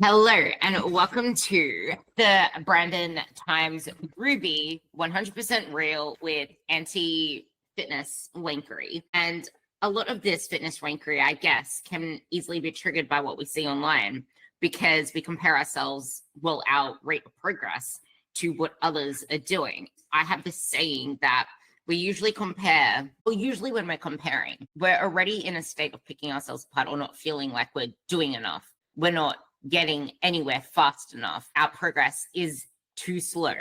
Hello and welcome to the Brandon times Ruby 100% real with anti-fitness wankery. And a lot of this fitness wankery, I guess, can easily be triggered by what we see online because we compare ourselves, well, our rate of progress to what others are doing. I have this saying that we usually compare, well, usually when we're comparing, we're already in a state of picking ourselves apart or not feeling like we're doing enough. We're not getting anywhere fast enough. Our progress is too slow.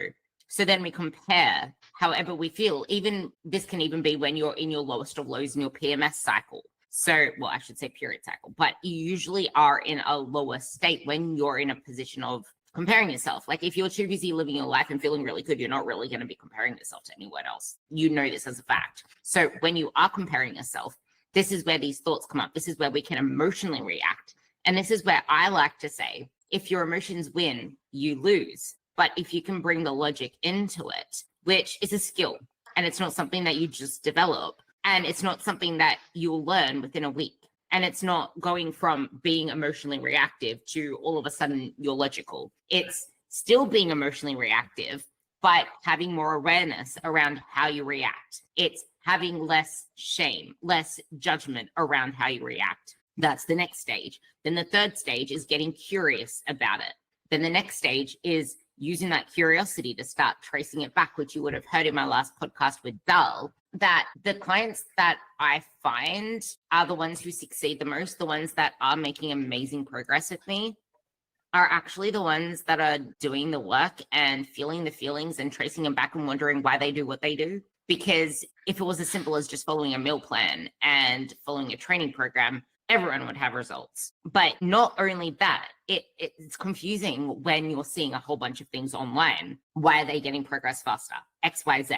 So then we compare however we feel. Even this can even be when you're in your lowest of lows in your PMS cycle. So, well, I should say period cycle, but you usually are in a lower state when you're in a position of comparing yourself. Like if you're too busy living your life and feeling really good, you're not really going to be comparing yourself to anyone else. You know this as a fact. So when you are comparing yourself, this is where these thoughts come up. This is where we can emotionally react. And this is where I like to say, if your emotions win, you lose. But if you can bring the logic into it, which is a skill, and it's not something that you just develop, and it's not something that you'll learn within a week. And it's not going from being emotionally reactive to all of a sudden you're logical. It's still being emotionally reactive, but having more awareness around how you react. It's having less shame, less judgment around how you react. That's the next stage. Then the third stage is getting curious about it. Then the next stage is using that curiosity to start tracing it back, which you would have heard in my last podcast with Dal, that the clients that I find are the ones who succeed the most, the ones that are making amazing progress with me, are actually the ones that are doing the work and feeling the feelings and tracing them back and wondering why they do what they do. Because if it was as simple as just following a meal plan and following a training program, everyone would have results. But not only that, it's confusing when you're seeing a whole bunch of things online. Why are they getting progress faster? X, Y, Z.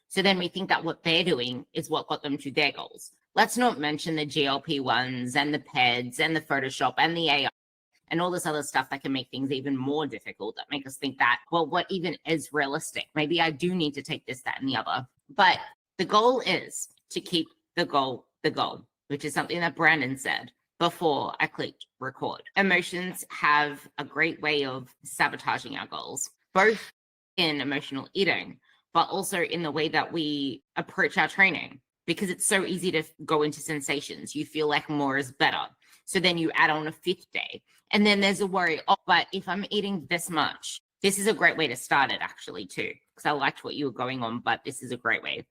So then we think that what they're doing is what got them to their goals. Let's not mention the GLP-1s and the PEDs and the Photoshop and the AI and all this other stuff that can make things even more difficult, that make us think that, well, what even is realistic? Maybe I do need to take this, that, and the other. But the goal is to keep the goal, which is something that Brandon said before I clicked record. Emotions have a great way of sabotaging our goals, both in emotional eating, but also in the way that we approach our training, because it's so easy to go into sensations. You feel like more is better. So then you add on a fifth day. And then there's a worry, oh, but if I'm eating this much, this is a great way to start it actually too, because I liked what you were going on, but this is a great way.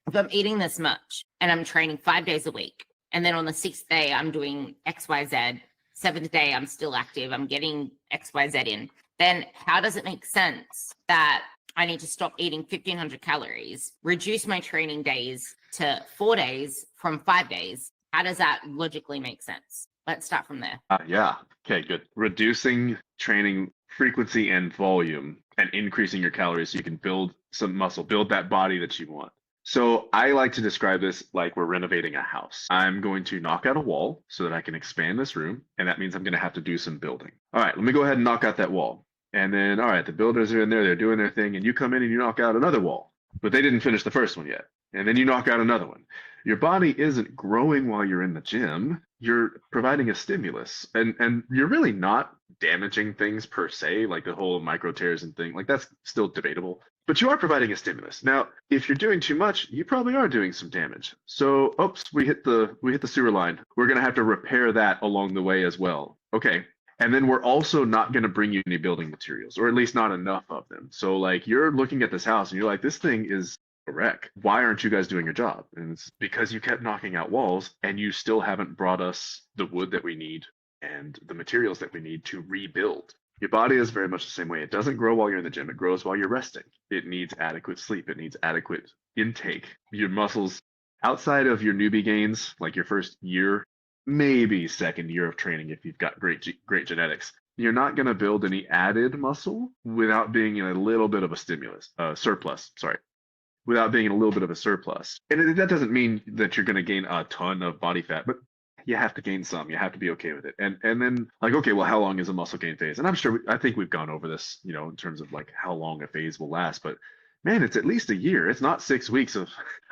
If I'm eating this much and I'm training 5 days a week, and then on the 6th day, I'm doing X, Y, Z, 7th day, I'm still active, I'm getting X, Y, Z in, then how does it make sense that I need to stop eating 1,500 calories, reduce my training days to 4 days from 5 days? How does that logically make sense? Let's start from there. Yeah. Okay, good. Reducing training frequency and volume and increasing your calories so you can build some muscle, build that body that you want. So I like to describe this like we're renovating a house. I'm going to knock out a wall so that I can expand this room, and that means I'm going to have to do some building. All right, let me go ahead and knock out that wall. And then, all right, the builders are in there, they're doing their thing, and you come in and you knock out another wall, but they didn't finish the first one yet. And then you knock out another one. Your body isn't growing while you're in the gym. You're providing a stimulus, and you're really not damaging things per se, like the whole micro tears and thing. Like that's still debatable. But you are providing a stimulus. Now, if you're doing too much, you probably are doing some damage. So, oops, we hit the sewer line. We're going to have to repair that along the way as well. Okay. And then we're also not going to bring you any building materials, or at least not enough of them. So like you're looking at this house and you're like, this thing is a wreck. Why aren't you guys doing your job? And it's because you kept knocking out walls and you still haven't brought us the wood that we need and the materials that we need to rebuild. Your body is very much the same way. It doesn't grow while you're in the gym. It grows while you're resting. It needs adequate sleep. It needs adequate intake. Your muscles, outside of your newbie gains, like your first year, maybe second year of training if you've got great genetics, you're not going to build any added muscle without being in a little bit of a surplus, without being in a little bit of a surplus. And that doesn't mean that you're going to gain a ton of body fat, but you have to gain some. You have to be okay with it. And then like, okay, well, how long is a muscle gain phase? And I think we've gone over this, in terms of like how long a phase will last, but man, it's at least a year. It's not 6 weeks of,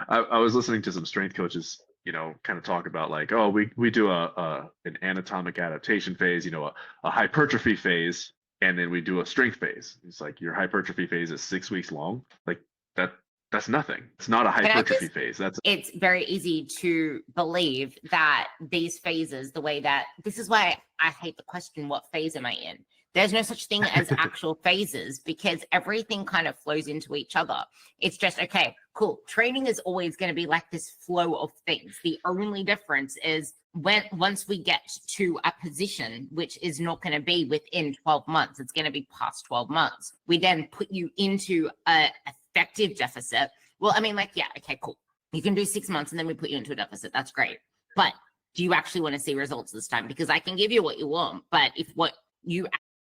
I was listening to some strength coaches kind of talk about like, oh, we do an anatomic adaptation phase, a hypertrophy phase, and then we do a strength phase. It's like your hypertrophy phase is 6 weeks long. Like that that's nothing. It's not a Can I hypertrophy just phase. That's it's very easy to believe that these phases, the way that this is why I hate the question, what phase am I in? There's no such thing as actual phases because everything kind of flows into each other. It's just, okay, cool. Training is always going to be like this flow of things. The only difference is once we get to a position, which is not going to be within 12 months, it's going to be past 12 months. We then put you into a effective deficit. Well, I mean, like, yeah, okay, cool. You can do 6 months and then we put you into a deficit. That's great. But do you actually want to see results this time? Because I can give you what you want, but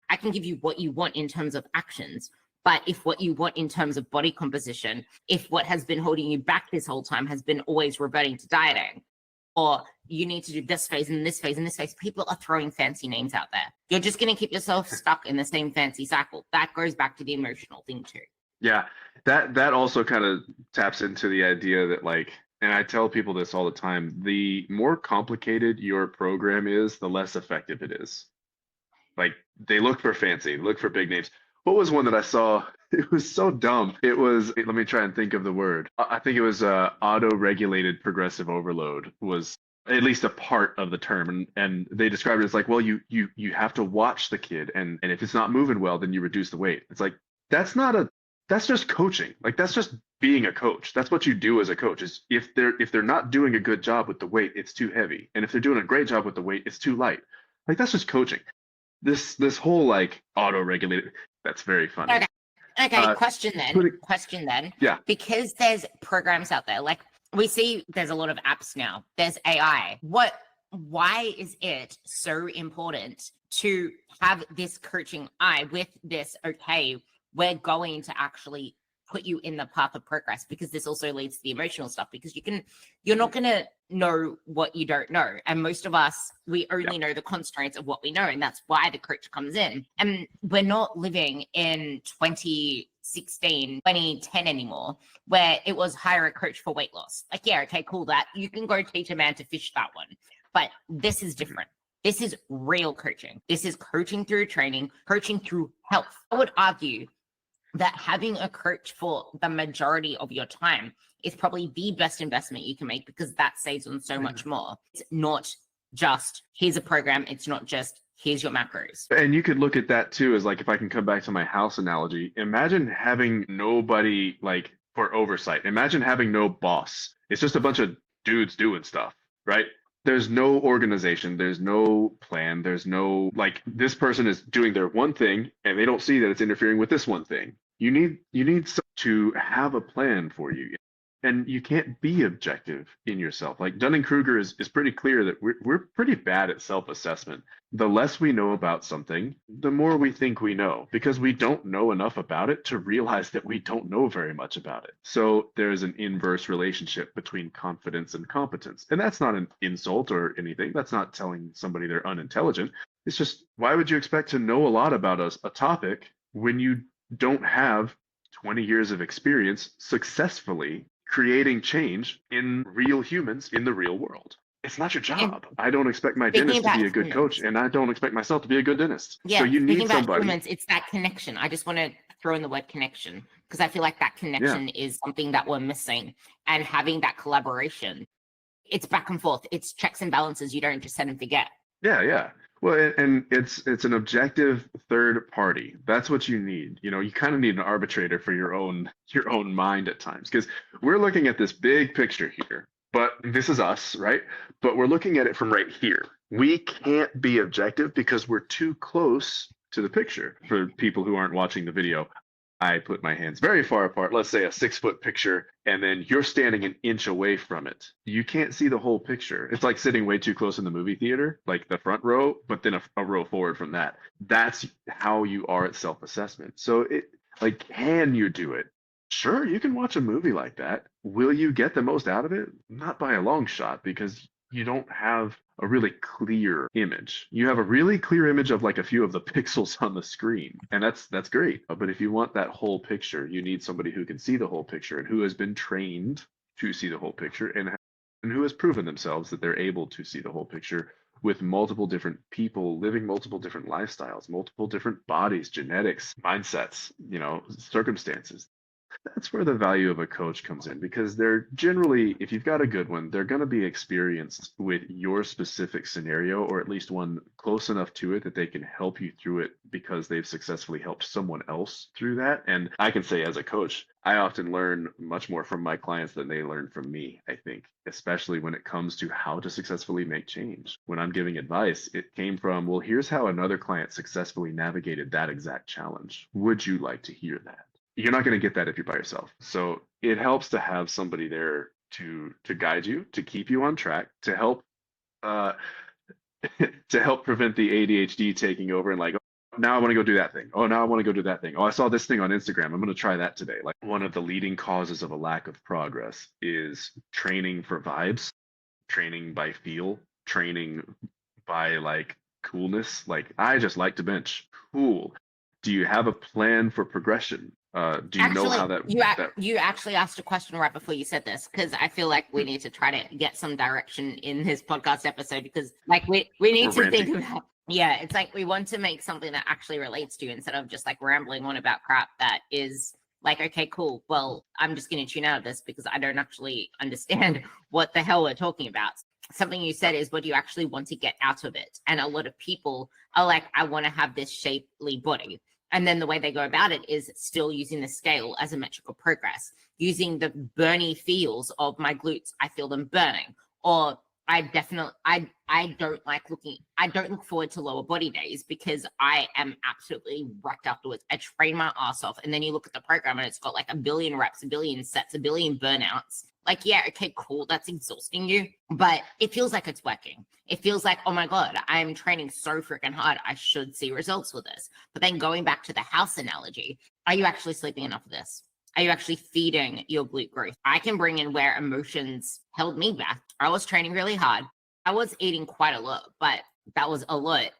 I can give you what you want in terms of actions. But if what you want in terms of body composition, if what has been holding you back this whole time has been always reverting to dieting, or you need to do this phase and this phase and this phase, people are throwing fancy names out there. You're just going to keep yourself stuck in the same fancy cycle. That goes back to the emotional thing too. Yeah, that also kind of taps into the idea that like, and I tell people this all the time, the more complicated your program is, the less effective it is. Like they look for fancy, look for big names. What was one that I saw? It was so dumb. It was, let me try and think of the word. I think it was auto-regulated progressive overload was at least a part of the term. And they described it as like, well, you have to watch the kid and if it's not moving well, then you reduce the weight. It's like that's just coaching. Like that's just being a coach. That's what you do as a coach is if they're not doing a good job with the weight, it's too heavy. And if they're doing a great job with the weight, it's too light. Like that's just coaching. This whole like auto-regulated, that's very funny. Okay, question then. Yeah. Because there's programs out there, like we see there's a lot of apps now. There's AI. Why is it so important to have this coaching eye with this, okay, we're going to actually put you in the path of progress, because this also leads to the emotional stuff, because you're not going to know what you don't know. And most of us, we only know the constraints of what we know. And that's why the coach comes in. And we're not living in 2016, 2010 anymore, where it was hire a coach for weight loss. Like, yeah, okay, cool. That you can go teach a man to fish, that one. But this is different. This is real coaching. This is coaching through training, coaching through health. I would argue that having a coach for the majority of your time is probably the best investment you can make, because that saves on so much more. It's not just here's a program. It's not just here's your macros. And you could look at that too as like, if I can come back to my house analogy, imagine having nobody like for oversight. Imagine having no boss. It's just a bunch of dudes doing stuff, right? There's no organization, there's no plan, there's no like this person is doing their one thing and they don't see that it's interfering with this one thing. You need to have a plan for you. And you can't be objective in yourself. Like Dunning-Kruger is pretty clear that we're pretty bad at self-assessment. The less we know about something, the more we think we know, because we don't know enough about it to realize that we don't know very much about it. So there's an inverse relationship between confidence and competence. And that's not an insult or anything. That's not telling somebody they're unintelligent. It's just, why would you expect to know a lot about a topic when you don't have 20 years of experience successfully creating change in real humans in the real world? It's not your job. I don't expect my dentist to be a good coach, and I don't expect myself to be a good dentist. Yeah, so you need somebody. Humans, it's that connection. I just want to throw in the word connection, because I feel like that connection is something that we're missing, and having that collaboration. It's back and forth. It's checks and balances. You don't just set and forget. Yeah. Well, and it's an objective third party. That's what you need. You kind of need an arbitrator for your own mind at times, because we're looking at this big picture here, but this is us, right? But we're looking at it from right here. We can't be objective because we're too close to the picture. For people who aren't watching the video, I put my hands very far apart, let's say a 6-foot picture, and then you're standing an inch away from it. You can't see the whole picture. It's like sitting way too close in the movie theater, like the front row, but then a row forward from that. That's how you are at self-assessment. So can you do it? Sure, you can watch a movie like that. Will you get the most out of it? Not by a long shot, because you don't have a really clear image. You have a really clear image of like a few of the pixels on the screen, and that's great. But if you want that whole picture, you need somebody who can see the whole picture and who has been trained to see the whole picture and and who has proven themselves that they're able to see the whole picture with multiple different people living multiple different lifestyles, multiple different bodies, genetics, mindsets, circumstances. That's where the value of a coach comes in, because they're generally, if you've got a good one, they're going to be experienced with your specific scenario, or at least one close enough to it that they can help you through it because they've successfully helped someone else through that. And I can say, as a coach, I often learn much more from my clients than they learn from me, I think, especially when it comes to how to successfully make change. When I'm giving advice, it came from, well, here's how another client successfully navigated that exact challenge. Would you like to hear that? You're not going to get that if you're by yourself. So it helps to have somebody there to guide you, to keep you on track, to help uh, to help prevent the ADHD taking over and like, oh, now I want to go do that thing. Oh, now I want to go do that thing. Oh, I saw this thing on Instagram. I'm going to try that today. Like, one of the leading causes of a lack of progress is training for vibes, training by feel, training by like coolness. Like, I just like to bench. Cool. Do you have a plan for progression? Do you know how that you actually asked a question right before you said this, because I feel like we need to try to get some direction in this podcast episode, because like we need to think about, it's like we want to make something that actually relates to you instead of just like rambling on about crap that is like, okay, cool, well, I'm just going to tune out of this because I don't actually understand what the hell we're talking about. Something you said is, what do you actually want to get out of it? And a lot of people are like, I want to have this shapely body. And then the way they go about it is still using the scale as a metric of progress, using the burny feels of my glutes. I feel them burning. Or I don't look forward to lower body days because I am absolutely wrecked afterwards. I train my ass off. And then you look at the program and it's got like 1 billion reps, 1 billion sets, 1 billion burnouts. Like, yeah, okay, cool. That's exhausting you, but it feels like it's working. It feels like, oh my God, I'm training so freaking hard. I should see results with this. But then going back to the house analogy, are you actually sleeping enough of this? Are you actually feeding your glute growth? I can bring in where emotions held me back. I was training really hard. I was eating quite a lot, but that was a lot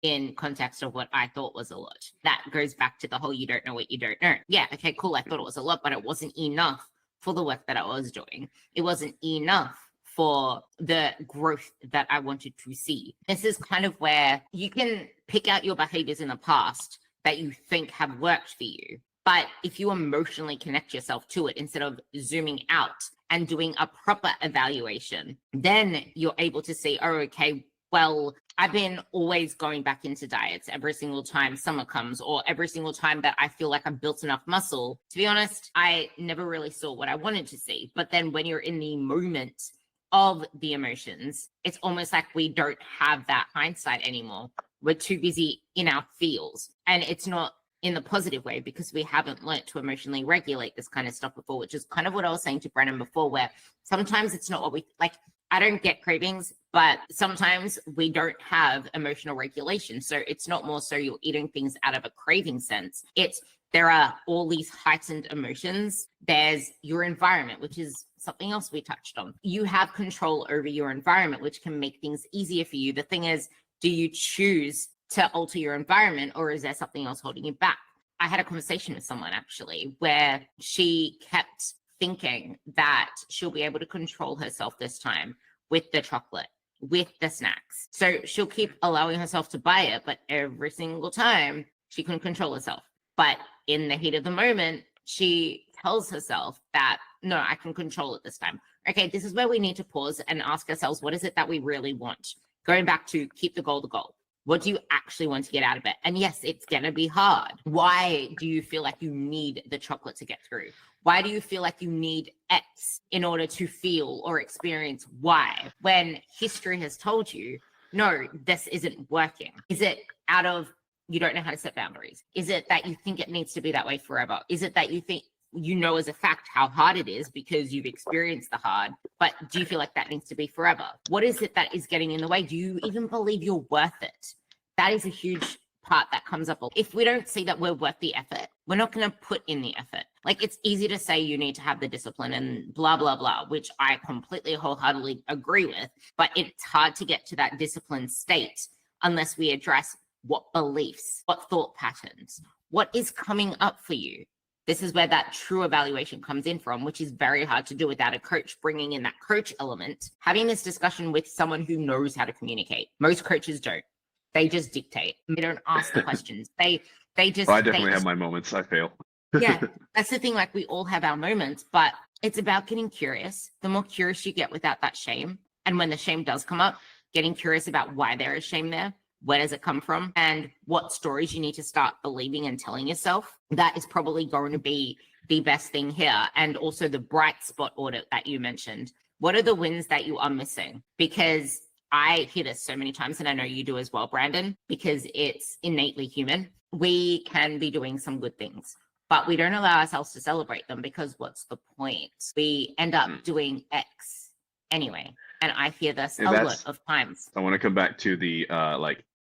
in context of what I thought was a lot. That goes back to the whole, you don't know what you don't know. Yeah, okay, cool. I thought it was a lot, but it wasn't enough for the work that I was doing. It wasn't enough for the growth that I wanted to see. This is kind of where you can pick out your behaviors in the past that you think have worked for you. But if you emotionally connect yourself to it instead of zooming out and doing a proper evaluation, then you're able to see, oh, okay, well, I've been always going back into diets every single time summer comes, or every single time that I feel like I've built enough muscle. To be honest, I never really saw what I wanted to see. But then when you're in the moment of the emotions, it's almost like we don't have that hindsight anymore. We're too busy in our feels. And it's not in the positive way because we haven't learnt to emotionally regulate this kind of stuff before, which is kind of what I was saying to Brennan before, where sometimes it's not what we like. I don't get cravings, but sometimes we don't have emotional regulation. So it's not more so you're eating things out of a craving sense. It's there are all these heightened emotions. There's your environment, which is something else we touched on. You have control over your environment, which can make things easier for you. The thing is, do you choose to alter your environment, or is there something else holding you back? I had a conversation with someone actually where she kept thinking that she'll be able to control herself this time with the chocolate, with the snacks. So she'll keep allowing herself to buy it, but every single time she couldn't control herself. But in the heat of the moment, she tells herself that, no, I can control it this time. Okay, this is where we need to pause and ask ourselves, what is it that we really want? Going back to keep the goal the goal. What do you actually want to get out of it? And yes, it's going to be hard. Why do you feel like you need the chocolate to get through? Why do you feel like you need X in order to feel or experience Y? When history has told you, no, this isn't working. Is it out of you don't know how to set boundaries? Is it that you think it needs to be that way forever? Is it that you think you know as a fact how hard it is because you've experienced the hard, but do you feel like that needs to be forever? What is it that is getting in the way? Do you even believe you're worth it? That is a huge part that comes up. If we don't see that we're worth the effort, we're not going to put in the effort. Like, it's easy to say you need to have the discipline and blah, blah, blah, which I completely wholeheartedly agree with, but it's hard to get to that disciplined state unless we address what beliefs, what thought patterns, what is coming up for you. This is where that true evaluation comes in from, which is very hard to do without a coach bringing in that coach element. Having this discussion with someone who knows how to communicate. Most coaches don't. They just dictate. They don't ask the questions. They just. I definitely have my moments. I fail. Yeah, that's the thing. Like, we all have our moments, but it's about getting curious. The more curious you get without that shame, and when the shame does come up, getting curious about why there is shame there. Where does it come from? And what stories you need to start believing and telling yourself. That is probably going to be the best thing here. And also the bright spot audit that you mentioned. What are the wins that you are missing? Because I hear this so many times, and I know you do as well, Brandon, because it's innately human. We can be doing some good things, but we don't allow ourselves to celebrate them, because what's the point? We end up doing X anyway. And I hear this a lot of times. I want to come back to the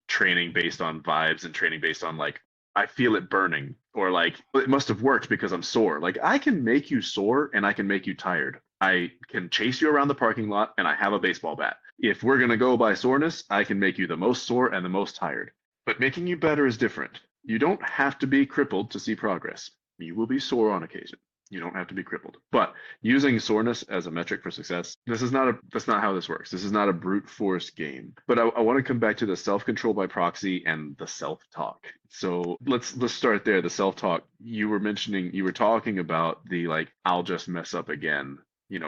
training based on vibes and training based on like, I feel it burning, or like, it must have worked because I'm sore. Like, I can make you sore and I can make you tired. I can chase you around the parking lot and I have a baseball bat. If we're going to go by soreness, I can make you the most sore and the most tired. But making you better is different. You don't have to be crippled to see progress. You will be sore on occasion. You don't have to be crippled. But using soreness as a metric for success, that's not how this works. This is not a brute force game. But I want to come back to the self-control by proxy and the self-talk. So let's start there. The self-talk, you were talking about the like, I'll just mess up again,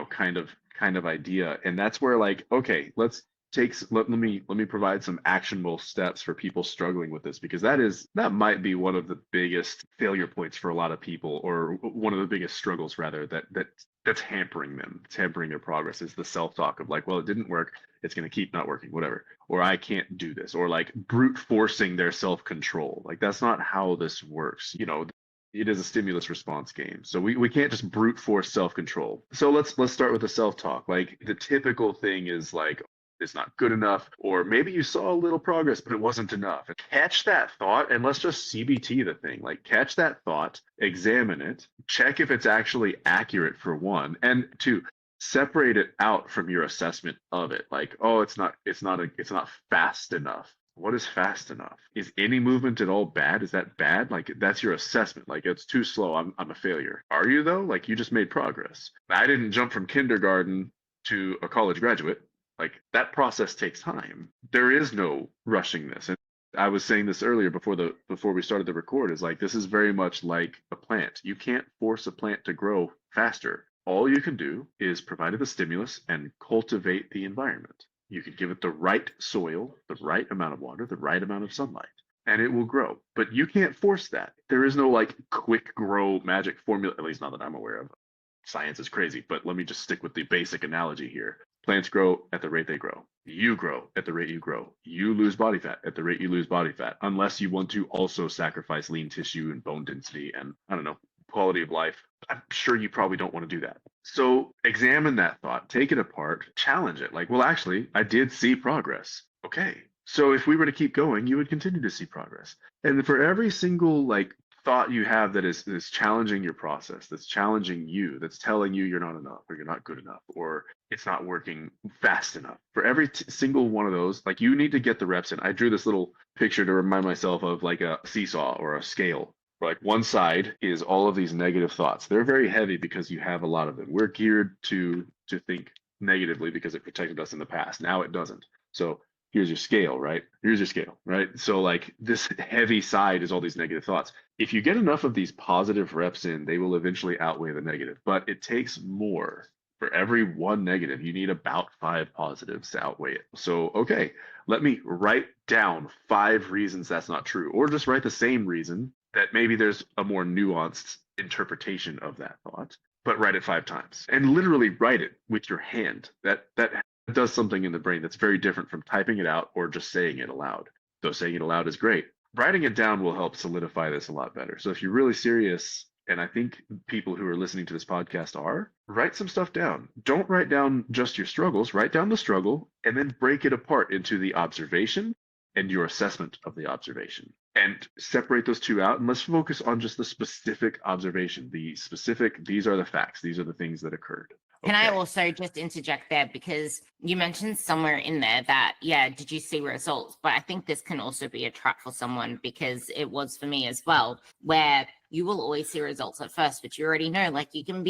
kind of idea. And that's where like, okay, let me provide some actionable steps for people struggling with this, because that might be one of the biggest failure points for a lot of people, or one of the biggest struggles rather, that's hampering them. It's hampering their progress, is the self-talk of like, well, it didn't work, it's going to keep not working, whatever, or I can't do this, or like brute forcing their self-control. Like, that's not how this works. It is a stimulus response game. So we can't just brute force self-control. So let's start with the self-talk. Like, the typical thing is like, it's not good enough, or maybe you saw a little progress, but it wasn't enough. Catch that thought and let's just CBT the thing. Like, catch that thought, examine it, check if it's actually accurate, for one, and two, separate it out from your assessment of it. Like, oh, it's not fast enough. What is fast enough? Is any movement at all bad? Is that bad? Like, that's your assessment. Like, it's too slow. I'm a failure. Are you though? Like, you just made progress. I didn't jump from kindergarten to a college graduate. Like, that process takes time. There is no rushing this. And I was saying this earlier before we started the record, is like, this is very much like a plant. You can't force a plant to grow faster. All you can do is provide it the stimulus and cultivate the environment. You can give it the right soil, the right amount of water, the right amount of sunlight, and it will grow. But you can't force that. There is no like quick grow magic formula, at least not that I'm aware of. Science is crazy, but let me just stick with the basic analogy here. Plants grow at the rate they grow. You grow at the rate you grow. You lose body fat at the rate you lose body fat, unless you want to also sacrifice lean tissue and bone density and, I don't know, quality of life. I'm sure you probably don't want to do that. So examine that thought, take it apart, challenge it. Like, well, actually, I did see progress. Okay. So if we were to keep going, you would continue to see progress. And for every single like thought you have that is challenging your process, that's challenging you, that's telling you you're not enough, or you're not good enough, or it's not working fast enough, for every single one of those, like, you need to get the reps in. I drew this little picture to remind myself of like a seesaw or a scale. Like, one side is all of these negative thoughts. They're very heavy because you have a lot of them. We're geared to think negatively because it protected us in the past. Now it doesn't. So here's your scale, right? Here's your scale, right? So like, this heavy side is all these negative thoughts. If you get enough of these positive reps in, they will eventually outweigh the negative, but it takes more. For every one negative, you need about 5 positives to outweigh it. So, okay, let me write down 5 reasons that's not true, or just write the same reason that maybe there's a more nuanced interpretation of that thought, but write it 5 times and literally write it with your hand. That does something in the brain that's very different from typing it out or just saying it aloud. Though saying it aloud is great, writing it down will help solidify this a lot better. So if you're really serious, and I think people who are listening to this podcast are, write some stuff down. Don't write down just your struggles, write down the struggle and then break it apart into the observation and your assessment of the observation. And separate those two out, and let's focus on just the specific observation, the specific, these are the facts, these are the things that occurred. Can I Okay. also just interject there, because you mentioned somewhere in there that, yeah, did you see results? But I think this can also be a trap for someone, because it was for me as well, where you will always see results at first, but you already know, like, you can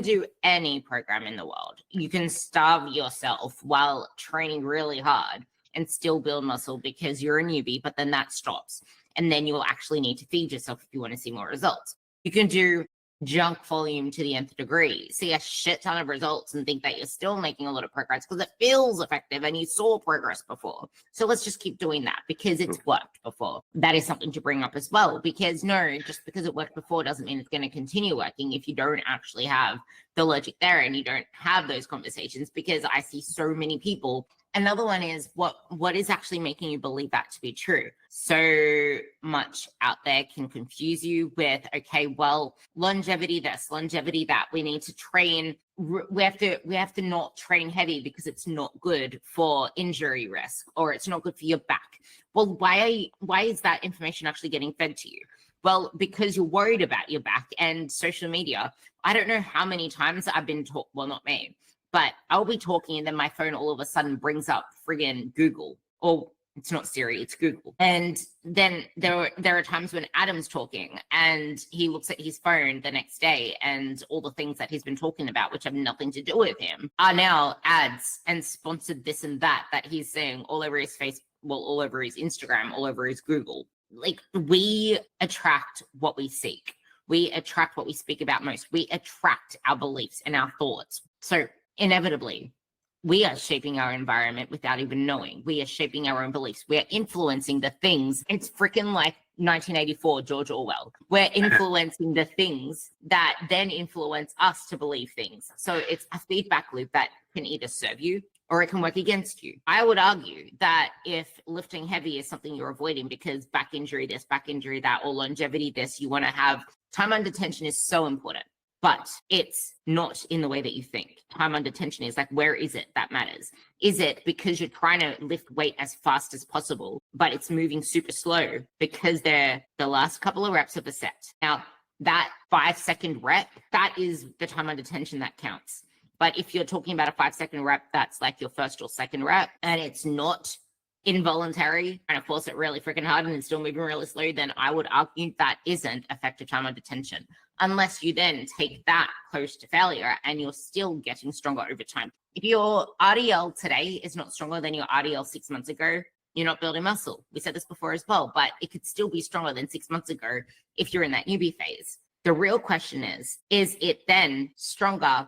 do any program in the world. You can starve yourself while training really hard and still build muscle because you're a newbie, but then that stops. And then you'll actually need to feed yourself if you want to see more results. You can do junk volume to the nth degree, see a shit ton of results and think that you're still making a lot of progress because it feels effective and you saw progress before. So let's just keep doing that because it's worked before. That is something to bring up as well, because no, just because it worked before doesn't mean it's going to continue working if you don't actually have the logic there and you don't have those conversations, because I see so many people. Another one is what is actually making you believe that to be true? So much out there can confuse you with, okay, well, longevity this, longevity that. We need to train. We have to not train heavy because it's not good for injury risk, or it's not good for your back. Well, why is that information actually getting fed to you? Well, because you're worried about your back and social media. I don't know how many times I've been taught, well, not me, but I'll be talking and then my phone all of a sudden brings up friggin' Google, or it's not Siri, it's Google. And then there are times when Adam's talking and he looks at his phone the next day and all the things that he's been talking about, which have nothing to do with him, are now ads and sponsored this and that he's saying all over his face, well, all over his Instagram, all over his Google. Like, we attract what we seek. We attract what we speak about most. We attract our beliefs and our thoughts. So inevitably, we are shaping our environment without even knowing. We are shaping our own beliefs. We are influencing the things. It's freaking like 1984, George Orwell. We're influencing the things that then influence us to believe things. So it's a feedback loop that can either serve you or it can work against you. I would argue that if lifting heavy is something you're avoiding because back injury this, back injury that, or longevity this, you want to have time under tension is so important. But it's not in the way that you think. Time under tension is like, where is it that matters? Is it because you're trying to lift weight as fast as possible, but it's moving super slow because they're the last couple of reps of a set? Now, that 5-second rep, that is the time under tension that counts. But if you're talking about a 5-second rep, that's like your first or second rep, and it's not involuntary, trying to force it really freaking hard and it's still moving really slow, then I would argue that isn't effective time under tension. Unless you then take that close to failure and you're still getting stronger over time. If your RDL today is not stronger than your RDL 6 months ago, you're not building muscle. We said this before as well, but it could still be stronger than 6 months ago if you're in that newbie phase. The real question is it then stronger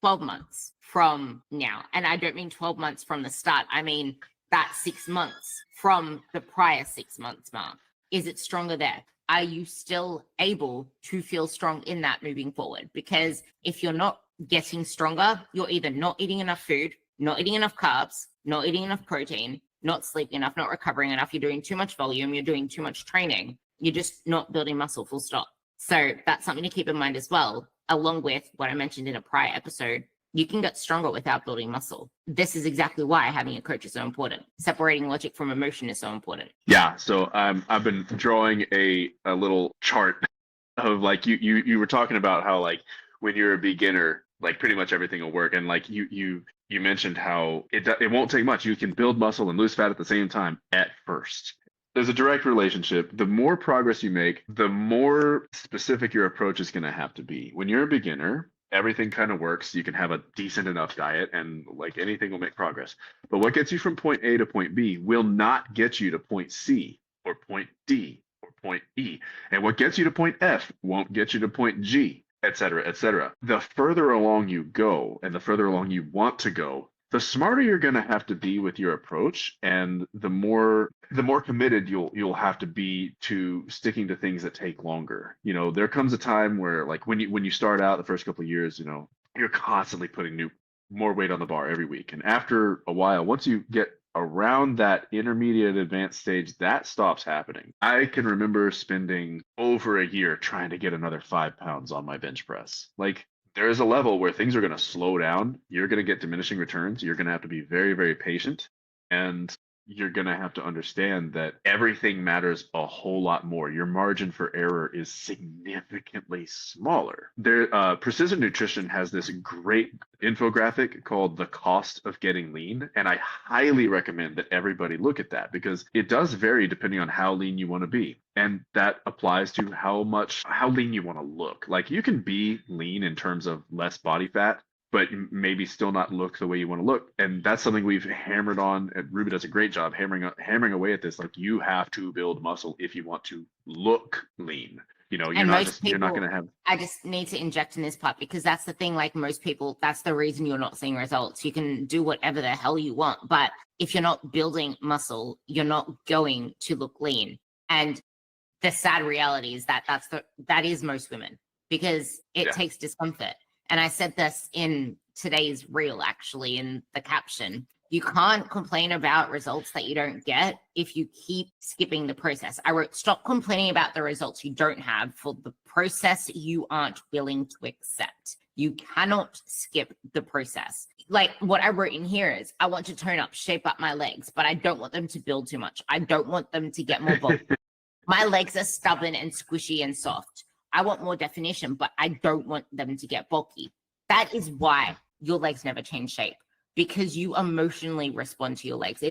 12 months from now? And I don't mean 12 months from the start. I mean that 6 months from the prior 6 months mark. Is it stronger there? Are you still able to feel strong in that moving forward? Because if you're not getting stronger, you're either not eating enough food, not eating enough carbs, not eating enough protein, not sleeping enough, not recovering enough. You're doing too much volume. You're doing too much training. You're just not building muscle, full stop. So that's something to keep in mind as well, along with what I mentioned in a prior episode. You can get stronger without building muscle. This is exactly why having a coach is so important. Separating logic from emotion is so important. Yeah, so I've been drawing a little chart of like you were talking about how like when you're a beginner, like pretty much everything will work, and like you mentioned how it won't take much. You can build muscle and lose fat at the same time at first. There's a direct relationship. The more progress you make, the more specific your approach is going to have to be. When you're a beginner, everything kind of works. You can have a decent enough diet and like anything will make progress. But what gets you from point A to point B will not get you to point C or point D or point E. And what gets you to point F won't get you to point G, et cetera, et cetera. The further along you go and the further along you want to go, the smarter you're going to have to be with your approach, and the more committed you'll have to be to sticking to things that take longer. You know, there comes a time where like when you start out the first couple of years, you know, you're constantly putting more weight on the bar every week. And after a while, once you get around that intermediate advanced stage, that stops happening. I can remember spending over a year trying to get another 5 pounds on my bench press. Like, there is a level where things are going to slow down. You're going to get diminishing returns. You're going to have to be very, very patient. And you're going to have to understand that everything matters a whole lot more. Your margin for error is significantly smaller. Precision Nutrition has this great infographic called The Cost of Getting Lean. And I highly recommend that everybody look at that because it does vary depending on how lean you want to be. And that applies to how lean you want to look. Like you can be lean in terms of less body fat, but maybe still not look the way you want to look. And that's something we've hammered on. And Ruby does a great job hammering away at this. Like you have to build muscle if you want to look lean. You know, you're not going to have. I just need to inject in this part because that's the thing. Like most people, that's the reason you're not seeing results. You can do whatever the hell you want, but if you're not building muscle, you're not going to look lean. And the sad reality is that is most women because it takes discomfort. And I said this in today's reel, actually, in the caption. You can't complain about results that you don't get if you keep skipping the process. I wrote, stop complaining about the results you don't have for the process you aren't willing to accept. You cannot skip the process. Like what I wrote in here is, I want to tone up, shape up my legs, but I don't want them to build too much. I don't want them to get more bulky. My legs are stubborn and squishy and soft. I want more definition, but I don't want them to get bulky. That is why your legs never change shape, because you emotionally respond to your legs.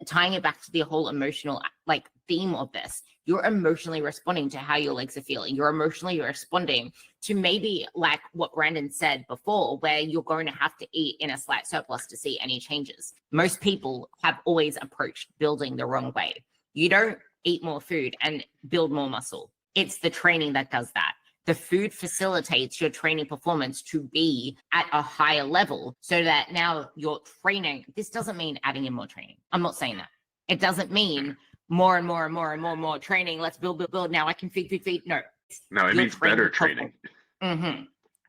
Tying it back to the whole emotional theme of this, you're emotionally responding to how your legs are feeling. You're emotionally responding to maybe like what Brandon said before, where you're going to have to eat in a slight surplus to see any changes. Most people have always approached building the wrong way. You don't eat more food and build more muscle. It's the training that does that. The food facilitates your training performance to be at a higher level so that now you're training. This doesn't mean adding in more training. I'm not saying that. It doesn't mean more and more and more and more and more training. Let's build. Now I can feed. No. No, it means better training. Mm-hmm.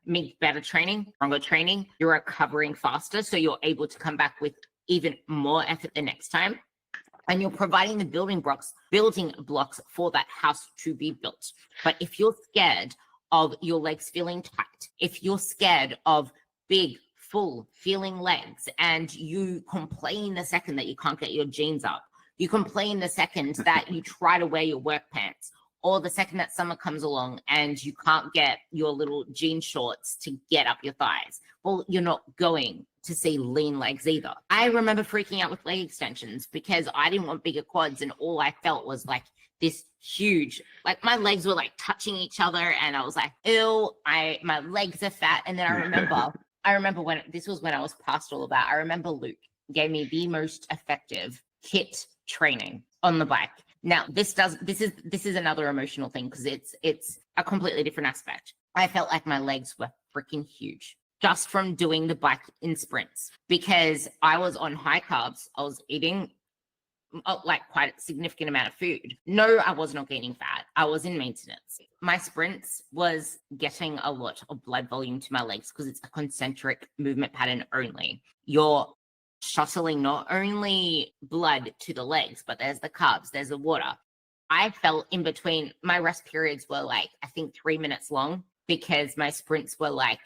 Means better training, stronger training. You're recovering faster, so you're able to come back with even more effort the next time. And you're providing the building blocks for that house to be built. But if you're scared of your legs feeling tight, if you're scared of big, full feeling legs, and you complain the second that you can't get your jeans up, you complain the second that you try to wear your work pants, or the second that summer comes along and you can't get your little jean shorts to get up your thighs, well, you're not going to see lean legs either. I remember freaking out with leg extensions because I didn't want bigger quads, and all I felt was like this huge, like my legs were like touching each other, and I was like, ew, my legs are fat. And then I remember when this was when I was past all of that. I remember Luke gave me the most effective HIIT training on the bike. Now this is another emotional thing because it's a completely different aspect. I felt like my legs were freaking huge just from doing the bike in sprints because I was on high carbs. I was eating like quite a significant amount of food. No, I was not gaining fat. I was in maintenance. My sprints was getting a lot of blood volume to my legs because it's a concentric movement pattern only. You're shuttling not only blood to the legs, but there's the carbs, there's the water. I felt in between, my rest periods were like, I think 3 minutes long because my sprints were like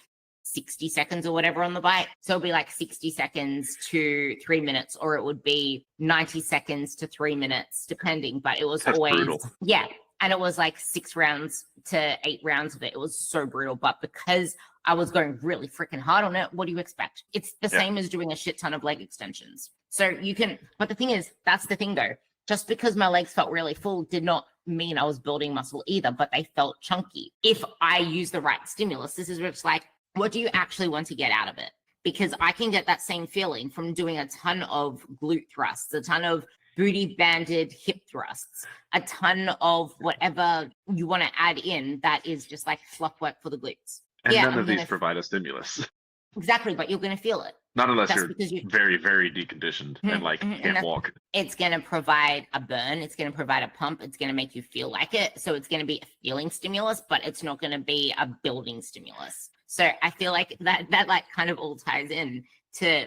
60 seconds or whatever on the bike. So it'll be like 60 seconds to 3 minutes, or it would be 90 seconds to 3 minutes, depending. But it was always brutal. Yeah. And it was like 6 rounds to 8 rounds of it. It was so brutal. But because I was going really freaking hard on it, what do you expect? It's the same as doing a shit ton of leg extensions. So you can, but the thing is, that's the thing though. Just because my legs felt really full did not mean I was building muscle either, but they felt chunky. If I use the right stimulus, this is where it's like, what do you actually want to get out of it? Because I can get that same feeling from doing a ton of glute thrusts, a ton of booty banded hip thrusts, a ton of whatever you want to add in that is just like fluff work for the glutes. And none of these provide a stimulus. Exactly, but you're going to feel it. Not unless you're very, very deconditioned and like can't walk. It's going to provide a burn. It's going to provide a pump. It's going to make you feel like it. So it's going to be a feeling stimulus, but it's not going to be a building stimulus. So I feel like that like kind of all ties in to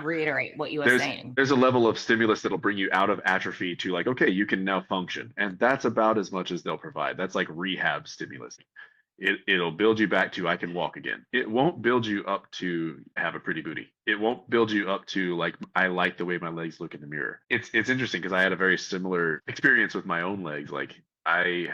reiterate what you were saying. There's a level of stimulus that'll bring you out of atrophy to like, okay, you can now function. And that's about as much as they'll provide. That's like rehab stimulus. It'll build you back to I can walk again. It won't build you up to have a pretty booty. It won't build you up to like I like the way my legs look in the mirror. It's interesting because I had a very similar experience with my own legs. Like I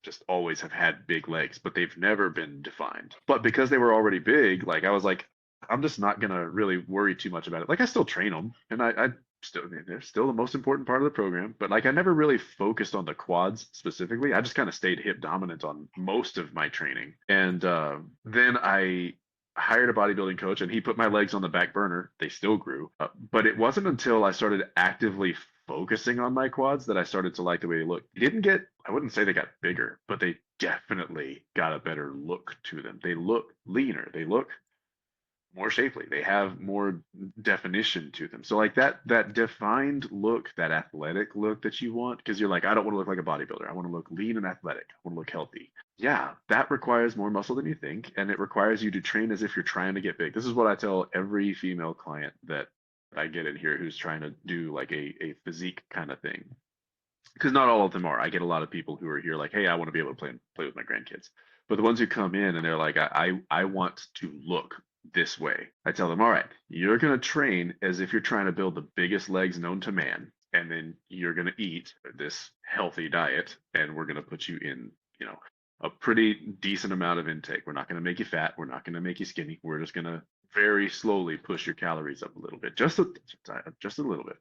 just always have had big legs, but they've never been defined. But because they were already big, like I was like, I'm just not gonna really worry too much about it. Like I still train them, and I still they're still the most important part of the program. But like I never really focused on the quads specifically. I just kind of stayed hip dominant on most of my training, and then I hired a bodybuilding coach, and he put my legs on the back burner. They still grew, but it wasn't until I started actively focusing on my quads that I started to like the way they look. They didn't get, I wouldn't say they got bigger, but they definitely got a better look to them. They look leaner. They look more shapely. They have more definition to them. So like that defined look, that athletic look that you want, because you're like, I don't want to look like a bodybuilder. I want to look lean and athletic. I want to look healthy. Yeah, that requires more muscle than you think, and it requires you to train as if you're trying to get big. This is what I tell every female client that I get in here who's trying to do like a physique kind of thing. Because not all of them are. I get a lot of people who are here like, hey, I want to be able to play with my grandkids. But the ones who come in and they're like, I want to look this way. I tell them, all right, you're going to train as if you're trying to build the biggest legs known to man. And then you're going to eat this healthy diet. And we're going to put you in, a pretty decent amount of intake. We're not going to make you fat. We're not going to make you skinny. We're just going to very slowly push your calories up a little bit, just a little bit.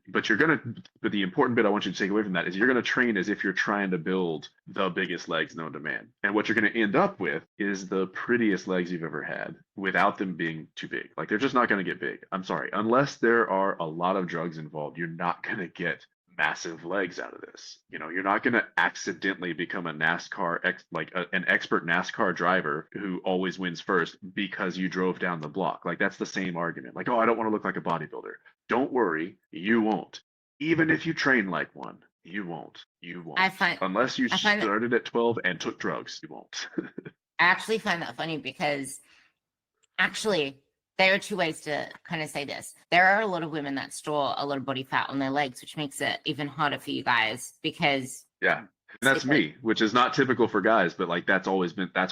But the important bit I want you to take away from that is you're going to train as if you're trying to build the biggest legs known to man. And what you're going to end up with is the prettiest legs you've ever had without them being too big. Like they're just not going to get big. I'm sorry. Unless there are a lot of drugs involved, you're not going to get massive legs out of this. You're not going to accidentally become a an expert NASCAR driver who always wins first because you drove down the block. Like that's the same argument. Like, oh, I don't want to look like a bodybuilder. Don't worry, you won't. Even if you train like one, you won't. You won't. Unless you started at 12 and took drugs, you won't. I actually find that funny because actually there are two ways to kind of say this. There are a lot of women that store a lot of body fat on their legs, which makes it even harder for you guys because yeah, and that's me, which is not typical for guys, but like that's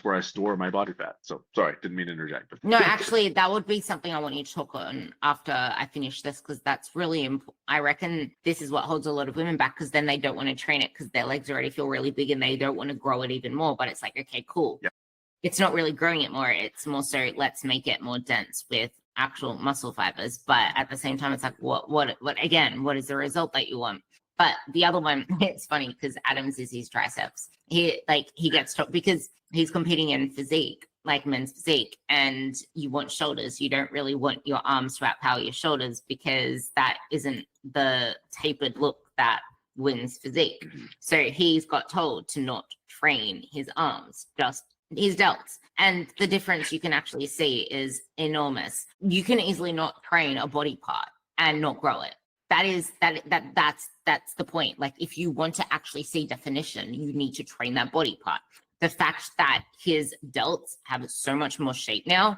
where I store my body fat. So sorry, didn't mean to interject. But no, actually, that would be something I want you to talk on after I finish this because that's really important. I reckon this is what holds a lot of women back because then they don't want to train it because their legs already feel really big and they don't want to grow it even more. But it's like, okay, cool. Yeah. It's not really growing it more. It's more so let's make it more dense with actual muscle fibers. But at the same time, it's like, what is the result that you want? But the other one, it's funny because Adams is his triceps. He gets top because he's competing in physique, like men's physique, and you want shoulders. You don't really want your arms to outpower your shoulders because that isn't the tapered look that wins physique. So he's got told to not train his arms, just his delts. And the difference you can actually see is enormous. You can easily not train a body part and not grow it. That's the point. Like if you want to actually see definition, you need to train that body part. The fact that his delts have so much more shape now,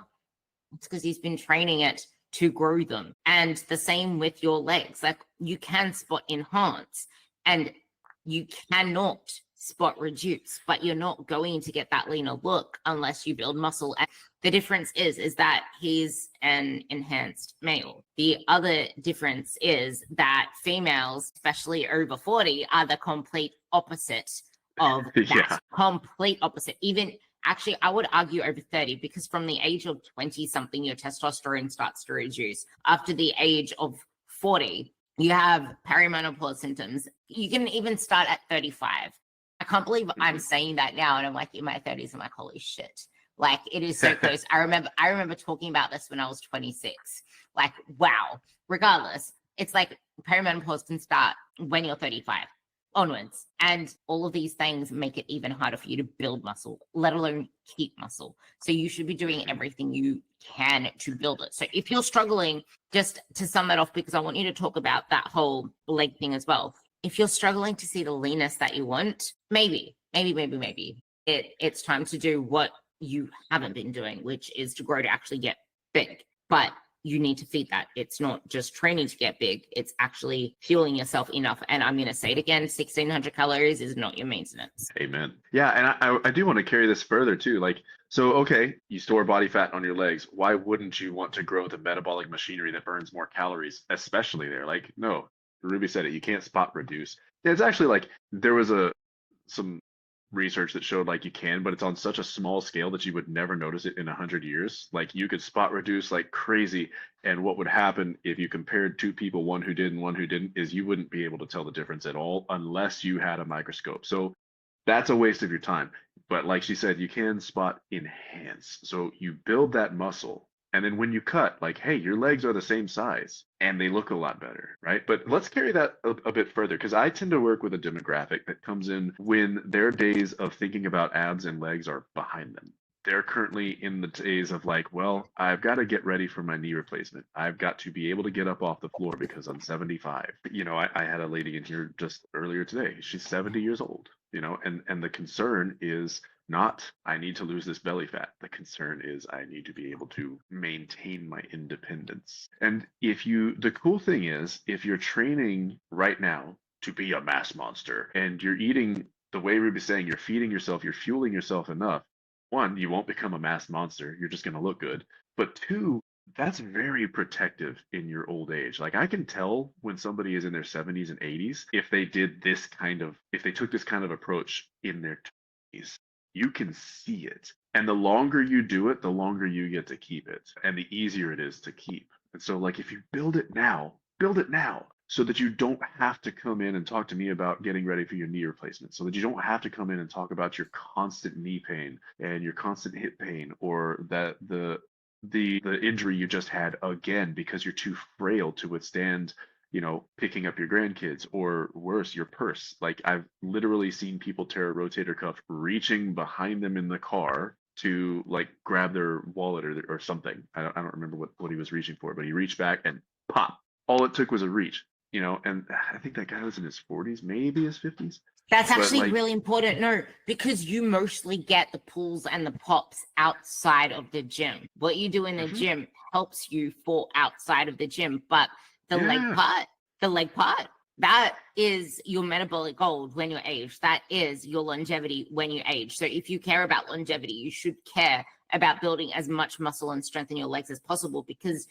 it's because he's been training it to grow them. And the same with your legs. Like you can spot enhance and you cannot spot reduce, but you're not going to get that leaner look unless you build muscle. And the difference is that he's an enhanced male. The other difference is that females, especially over 40, are the complete opposite of that. Yeah. Complete opposite. Even actually, I would argue over 30 because from the age of 20 something, your testosterone starts to reduce. After the age of 40, you have perimenopause symptoms. You can even start at 35. I can't believe I'm saying that now, and I'm like in my 30s. I'm like, holy shit! Like it is so close. I remember talking about this when I was 26. Like, wow. Regardless, it's like perimenopause can start when you're 35 onwards, and all of these things make it even harder for you to build muscle, let alone keep muscle. So you should be doing everything you can to build it. So if you're struggling, just to sum that off, because I want you to talk about that whole leg thing as well. If you're struggling to see the leanness that you want, maybe it's time to do what you haven't been doing, which is to grow to actually get big. But you need to feed that. It's not just training to get big. It's actually fueling yourself enough. And I'm going to say it again, 1600 calories is not your maintenance. Amen. Yeah, and I do want to carry this further too. Like, so okay, you store body fat on your legs. Why wouldn't you want to grow the metabolic machinery that burns more calories, especially there? Like, no, Ruby said it. You can't spot reduce. It's actually like there was some research that showed like you can, but it's on such a small scale that you would never notice it in 100 years. Like you could spot reduce like crazy, and what would happen if you compared two people, one who did and one who didn't, is you wouldn't be able to tell the difference at all unless you had a microscope. So that's a waste of your time. But like she said, you can spot enhance. So you build that muscle. And then when you cut, like, hey, your legs are the same size and they look a lot better, right? But let's carry that a bit further because I tend to work with a demographic that comes in when their days of thinking about abs and legs are behind them. They're currently in the days of like, well, I've got to get ready for my knee replacement. I've got to be able to get up off the floor because I'm 75. You know, I had a lady in here just earlier today. She's 70 years old, you know, and the concern is not I need to lose this belly fat. The concern is I need to be able to maintain my independence. And the cool thing is, if you're training right now to be a mass monster and you're eating the way Ruby's saying, you're feeding yourself, you're fueling yourself enough, one, you won't become a mass monster. You're just going to look good. But two, that's very protective in your old age. Like I can tell when somebody is in their 70s and 80s if they took this kind of approach in their 20s. You can see it. And the longer you do it, the longer you get to keep it. And the easier it is to keep. And so like if you build it now so that you don't have to come in and talk to me about getting ready for your knee replacement, so that you don't have to come in and talk about your constant knee pain and your constant hip pain or that the injury you just had again because you're too frail to withstand, you know, picking up your grandkids or worse, your purse. Like I've literally seen people tear a rotator cuff reaching behind them in the car to like grab their wallet or something. I don't remember what he was reaching for, but he reached back and pop. All it took was a reach, you know, and I think that guy was in his 40s, maybe his 50s. That's actually really important. No, because you mostly get the pulls and the pops outside of the gym. What you do in the gym helps you for outside of the gym, but the leg part, that is your metabolic gold when you age. That is your longevity when you age. So if you care about longevity, you should care about building as much muscle and strength in your legs as possible, because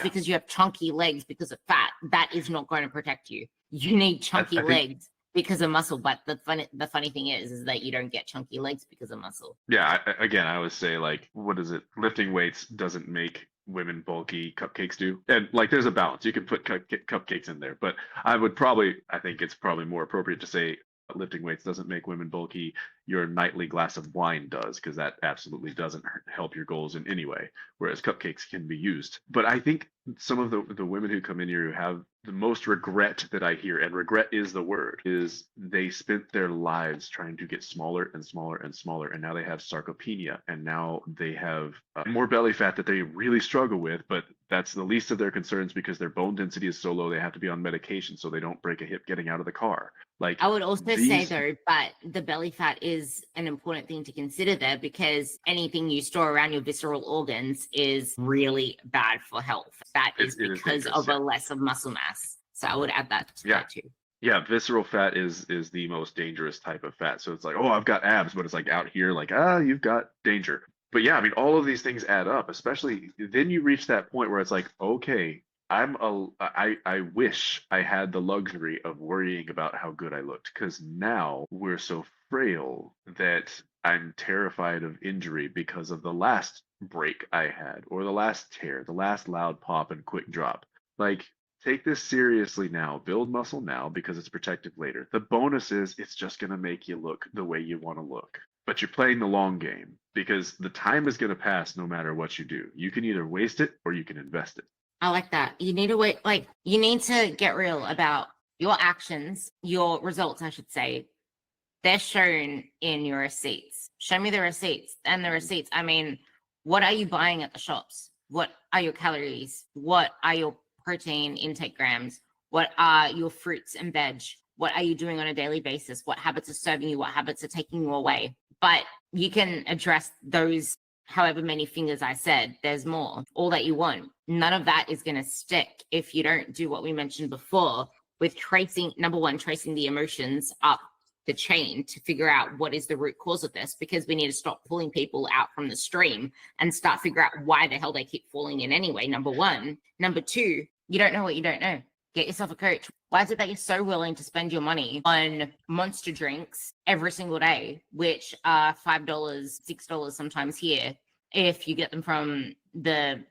because you have chunky legs because of fat, that is not going to protect you. You need chunky legs because of muscle. But the funny thing is that you don't get chunky legs because of muscle. Yeah, I always say, like, what is it? Lifting weights doesn't make women bulky, cupcakes do. And like there's a balance. You can put cupcakes in there, but I think it's probably more appropriate to say lifting weights doesn't make women bulky. Your nightly glass of wine does, because that absolutely doesn't help your goals in any way, whereas cupcakes can be used. But I think some of the women who come in here who have the most regret that I hear, and regret is the word, is they spent their lives trying to get smaller and smaller and smaller, and now they have sarcopenia, and now they have more belly fat that they really struggle with, but that's the least of their concerns because their bone density is so low they have to be on medication so they don't break a hip getting out of the car. Like, I would also say though, but the belly fat is an important thing to consider there, because anything you store around your visceral organs is really bad for health. That is because of a less of muscle mass. So I would add that to that too. Yeah, visceral fat is the most dangerous type of fat. So it's like, oh, I've got abs, but it's like out here, like, you've got danger. But yeah, I mean, all of these things add up, especially then you reach that point where it's like, okay, I wish I had the luxury of worrying about how good I looked, because now we're so frail that I'm terrified of injury because of the last break I had, or the last tear, the last loud pop and quick drop. Like, take this seriously now. Build muscle now because it's protective later. The bonus is it's just going to make you look the way you want to look. But you're playing the long game because the time is going to pass no matter what you do. You can either waste it or you can invest it. I like that. You need to wait. Like, you need to get real about your actions, your results, I should say. They're shown in your receipts. Show me the receipts. And the receipts, I mean, what are you buying at the shops? What are your calories? What are your protein intake grams? What are your fruits and veg? What are you doing on a daily basis? What habits are serving you? What habits are taking you away? But you can address those however many fingers I said, there's more, all that you want. None of that is going to stick if you don't do what we mentioned before with tracing, number one, tracing the emotions up the chain to figure out what is the root cause of this, because we need to stop pulling people out from the stream and start figure out why the hell they keep falling in anyway, number one. Number two, you don't know what you don't know. Get yourself a coach. Why is it that you're so willing to spend your money on monster drinks every single day, which are $5, $6 sometimes here, if you get them from the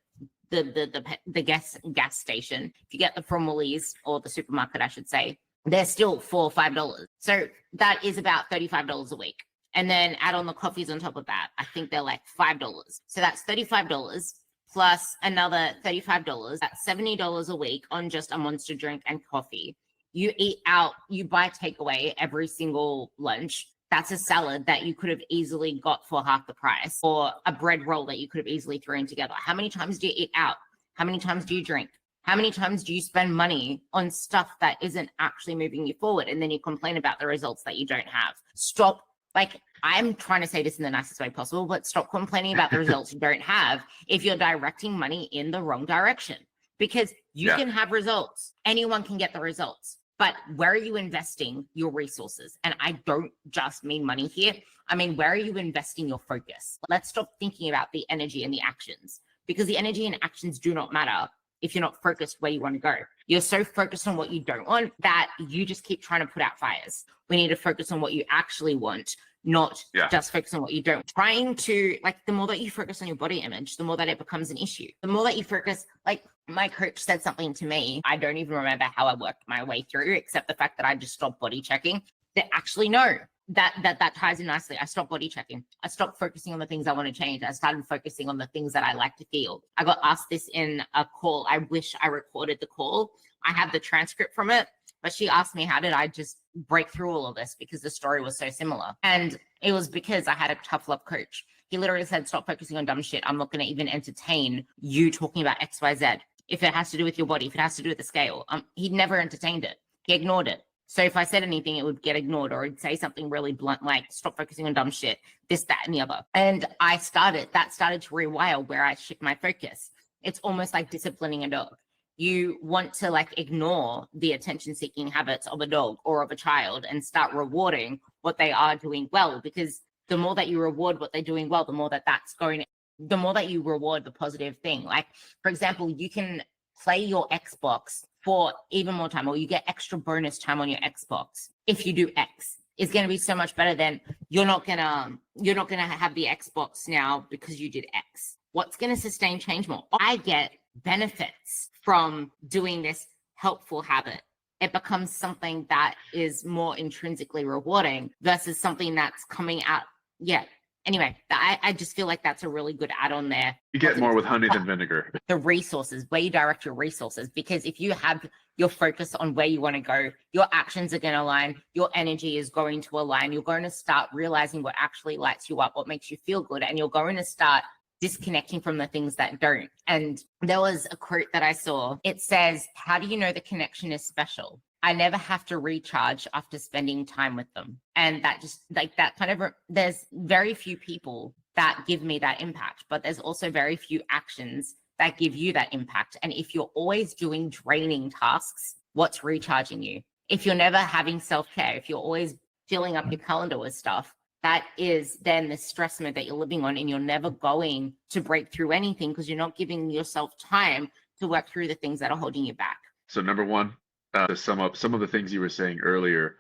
gas station? If you get them from Woolies or the supermarket, I should say, they're still $4 or $5. So that is about $35 a week. And then add on the coffees on top of that. I think they're like $5. So that's $35 plus another $35. That's $70 a week on just a monster drink and coffee. You eat out, you buy takeaway every single lunch. That's a salad that you could have easily got for half the price, or a bread roll that you could have easily thrown together. How many times do you eat out? How many times do you drink? How many times do you spend money on stuff that isn't actually moving you forward? And then you complain about the results that you don't have. Stop. Like, I'm trying to say this in the nicest way possible, but stop complaining about the results you don't have if you're directing money in the wrong direction, because you can have results. Anyone can get the results, but where are you investing your resources? And I don't just mean money here. I mean, where are you investing your focus? Let's stop thinking about the energy and the actions, because the energy and actions do not matter if you're not focused where you want to go. You're so focused on what you don't want that you just keep trying to put out fires. We need to focus on what you actually want, not just focus on what you don't. Trying to, like, the more that you focus on your body image, the more that it becomes an issue. The more that you focus, like, my coach said something to me, I don't even remember how I worked my way through, except the fact that I just stopped body checking. That actually, no, that ties in nicely. I stopped body checking. I stopped focusing on the things I want to change. I started focusing on the things that I like to feel. I got asked this in a call. I wish I recorded the call. I have the transcript from it, but she asked me, how did I just break through all of this? Because the story was so similar. And it was because I had a tough love coach. He literally said, stop focusing on dumb shit. I'm not going to even entertain you talking about XYZ. If it has to do with your body, if it has to do with the scale, he never entertained it. He ignored it. So if I said anything, it would get ignored, or he'd say something really blunt, like stop focusing on dumb shit, this, that, and the other. And that started to rewire where I shift my focus. It's almost like disciplining a dog. You want to like ignore the attention seeking habits of a dog or of a child and start rewarding what they are doing well, because the more that you reward what they're doing well, the more that you reward the positive thing. Like, for example, you can play your Xbox for even more time, or you get extra bonus time on your Xbox if you do X. It's going to be so much better than you're not going to have the Xbox now because you did X. What's going to sustain change more? I get benefits from doing this helpful habit. It becomes something that is more intrinsically rewarding versus something that's coming out. Yeah. Anyway, I just feel like that's a really good add-on there. You get more with honey than vinegar. The resources, where you direct your resources, because if you have your focus on where you want to go, your actions are going to align, your energy is going to align, you're going to start realizing what actually lights you up, what makes you feel good, and you're going to start disconnecting from the things that don't. And there was a quote that I saw. It says, how do you know the connection is special? I never have to recharge after spending time with them. And that just like that kind of, there's very few people that give me that impact, but there's also very few actions that give you that impact. And if you're always doing draining tasks, what's recharging you? If you're never having self-care, if you're always filling up your calendar with stuff, that is then the stress mode that you're living on, and you're never going to break through anything because you're not giving yourself time to work through the things that are holding you back. So number one, to sum up some of the things you were saying earlier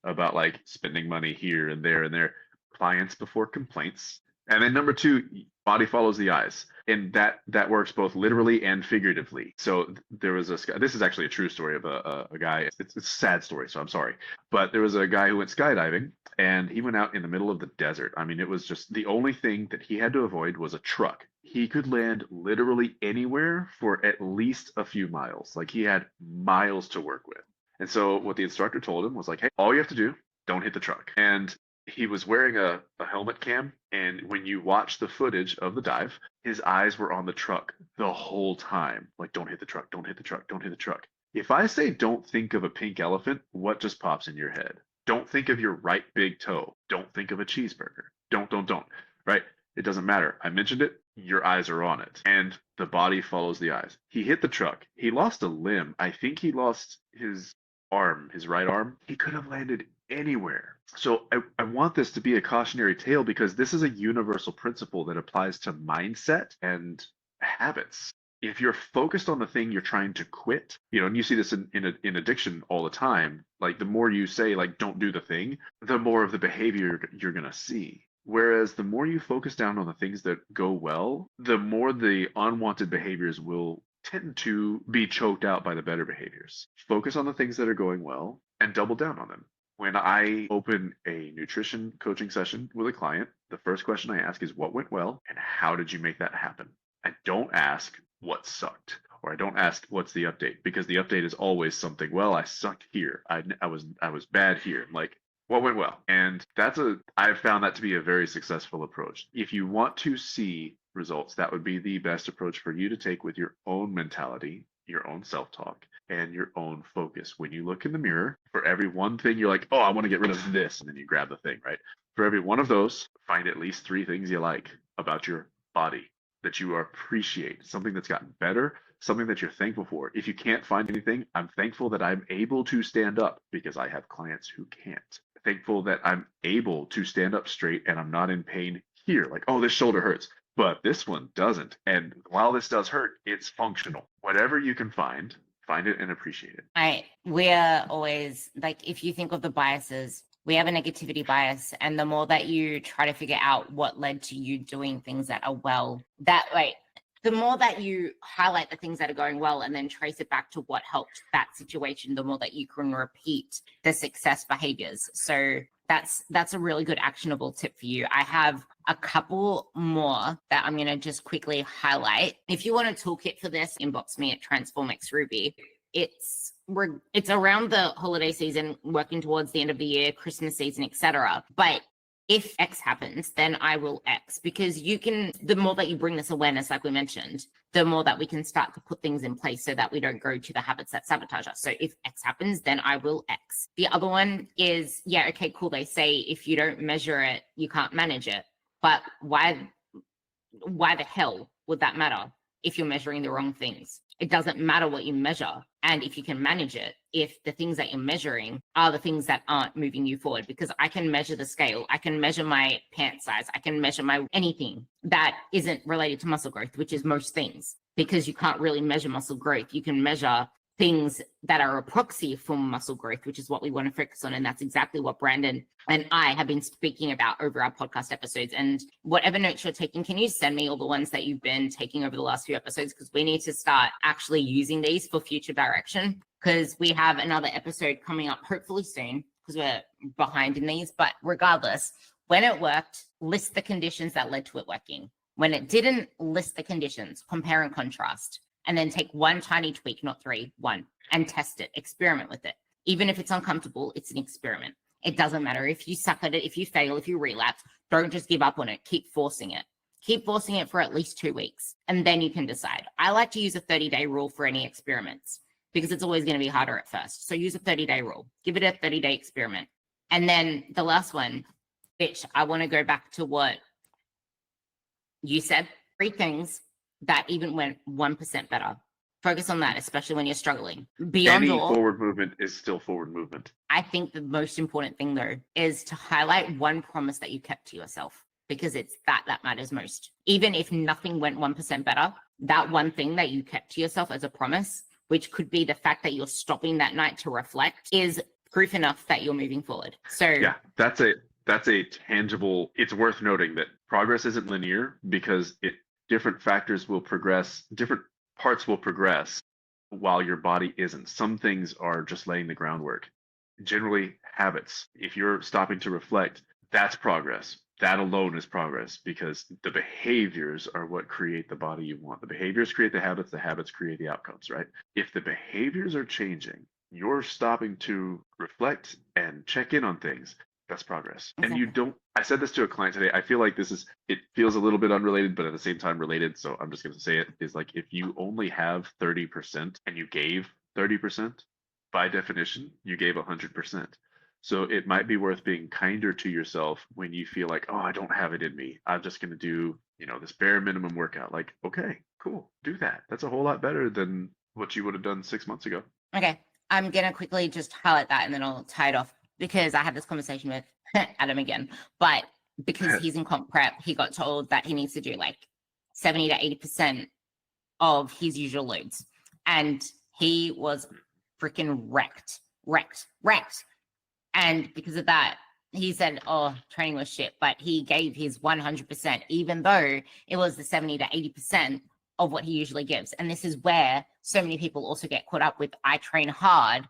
about like spending money here and there, clients before complaints. And then number two, body follows the eyes. And that works both literally and figuratively. So there was this is actually a true story of a guy. It's a sad story, so I'm sorry. But there was a guy who went skydiving, and he went out in the middle of the desert. I mean, it was just the only thing that he had to avoid was a truck. He could land literally anywhere for at least a few miles. Like, he had miles to work with. And so what the instructor told him was like, hey, all you have to do, don't hit the truck. And he was wearing a helmet cam, and when you watch the footage of the dive, his eyes were on the truck the whole time. Like, don't hit the truck, don't hit the truck, don't hit the truck. If I say don't think of a pink elephant, what just pops in your head? Don't think of your right big toe. Don't think of a cheeseburger. Don't, right? It doesn't matter. I mentioned it. Your eyes are on it. And the body follows the eyes. He hit the truck. He lost a limb. I think he lost his arm, his right arm. He could have landed anywhere. So I want this to be a cautionary tale because this is a universal principle that applies to mindset and habits. If you're focused on the thing you're trying to quit, and you see this in addiction all the time, like the more you say, like, don't do the thing, the more of the behavior you're going to see. Whereas the more you focus down on the things that go well, the more the unwanted behaviors will tend to be choked out by the better behaviors. Focus on the things that are going well and double down on them. When I open a nutrition coaching session with a client, the first question I ask is what went well and how did you make that happen? I don't ask what sucked, or I don't ask what's the update, because the update is always something. Well, I sucked here. I was bad here. Like, what went well? And I've found that to be a very successful approach. If you want to see results, that would be the best approach for you to take with your own mentality, your own self-talk, and your own focus. When you look in the mirror, for every one thing you're like, oh, I want to get rid of this, and then you grab the thing, right? For every one of those, find at least 3 things you like about your body that you appreciate, something that's gotten better, something that you're thankful for. If you can't find anything, I'm thankful that I'm able to stand up because I have clients who can't. Thankful that I'm able to stand up straight and I'm not in pain here. Like, oh, this shoulder hurts, but this one doesn't. And while this does hurt, it's functional. Whatever you can find it and appreciate it. We're always like, if you think of the biases, we have a negativity bias, and the more that you try to figure out what led to you doing things that are well, the more that you highlight the things that are going well and then trace it back to what helped that situation, the more that you can repeat the success behaviors. So that's a really good actionable tip for you. I have a couple more that I'm going to just quickly highlight. If you want a toolkit for this, inbox me at TransformXRuby. It's around the holiday season, working towards the end of the year, Christmas season, etc. But if X happens, then I will X, because the more that you bring this awareness, like we mentioned, the more that we can start to put things in place so that we don't go to the habits that sabotage us. So if X happens, then I will X. The other one is, yeah, okay, cool. They say if you don't measure it, you can't manage it. But why the hell would that matter if you're measuring the wrong things? It doesn't matter what you measure. And if you can manage it, if the things that you're measuring are the things that aren't moving you forward, because I can measure the scale, I can measure my pant size, I can measure anything that isn't related to muscle growth, which is most things, because you can't really measure muscle growth. You can measure things that are a proxy for muscle growth, which is what we want to focus on. And that's exactly what Brandon and I have been speaking about over our podcast episodes. And whatever notes you're taking, can you send me all the ones that you've been taking over the last few episodes? Because we need to start actually using these for future direction, because we have another episode coming up hopefully soon, because we're behind in these. But regardless, when it worked, list the conditions that led to it working. When it didn't, list the conditions, compare and contrast. And then take one tiny tweak, not 3, 1, and test it, experiment with it. Even if it's uncomfortable, it's an experiment. It doesn't matter if you suck at it, if you fail, if you relapse, don't just give up on it. Keep forcing it. Keep forcing it for at least 2 weeks, and then you can decide. I like to use a 30-day rule for any experiments because it's always going to be harder at first. So use a 30-day rule. Give it a 30-day experiment. And then the last one, which I want to go back to what you said, 3 things that even went 1% better. Focus on that, especially when you're struggling. Beyond Any all, forward movement is still forward movement. I think the most important thing, though, is to highlight one promise that you kept to yourself, because it's that matters most. Even if nothing went 1% better, that one thing that you kept to yourself as a promise, which could be the fact that you're stopping that night to reflect, is proof enough that you're moving forward. So yeah, that's a tangible. It's worth noting that progress isn't linear, because different factors will progress, different parts will progress while your body isn't. Some things are just laying the groundwork. Generally, habits. If you're stopping to reflect, that's progress. That alone is progress, because the behaviors are what create the body you want. The behaviors create the habits create the outcomes, right? If the behaviors are changing, you're stopping to reflect and check in on things. That's progress. Exactly. And I said this to a client today. I feel like it feels a little bit unrelated, but at the same time related. So I'm just going to say it is like, if you only have 30% and you gave 30%, by definition, you gave 100%. So it might be worth being kinder to yourself when you feel like, oh, I don't have it in me. I'm just going to do, this bare minimum workout. Like, okay, cool, do that. That's a whole lot better than what you would have done 6 months ago. Okay. I'm going to quickly just highlight that and then I'll tie it off because I had this conversation with Adam again. But because he's in comp prep, he got told that he needs to do like 70 to 80% of his usual loads. And he was freaking wrecked. And because of that, he said, oh, training was shit, but he gave his 100%, even though it was the 70 to 80% of what he usually gives. And this is where so many people also get caught up with, I train hard,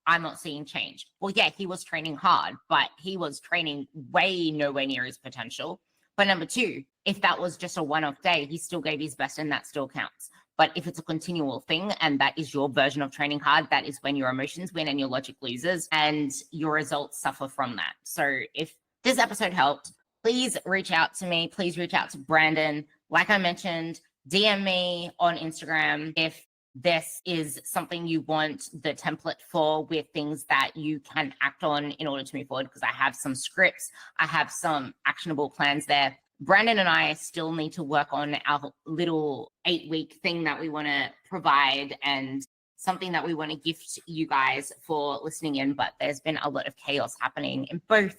I'm not seeing change. Well, yeah, he was training hard, but he was training way nowhere near his potential. But number two, if that was just a one-off day, he still gave his best and that still counts. But if it's a continual thing and that is your version of training hard, that is when your emotions win and your logic loses and your results suffer from that. So if this episode helped, please reach out to me. Please reach out to Brandon. Like I mentioned, DM me on Instagram if this is something you want the template for, with things that you can act on in order to move forward, because I have some scripts, I have some actionable plans there. Brandon and I still need to work on our little 8-week thing that we want to provide and something that we want to gift you guys for listening in. But there's been a lot of chaos happening in both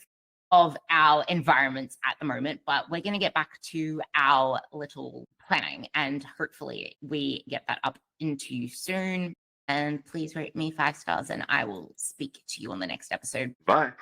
of our environments at the moment. But we're going to get back to our little planning and hopefully we get that up into you soon. And please rate me 5 stars and I will speak to you on the next episode. Bye.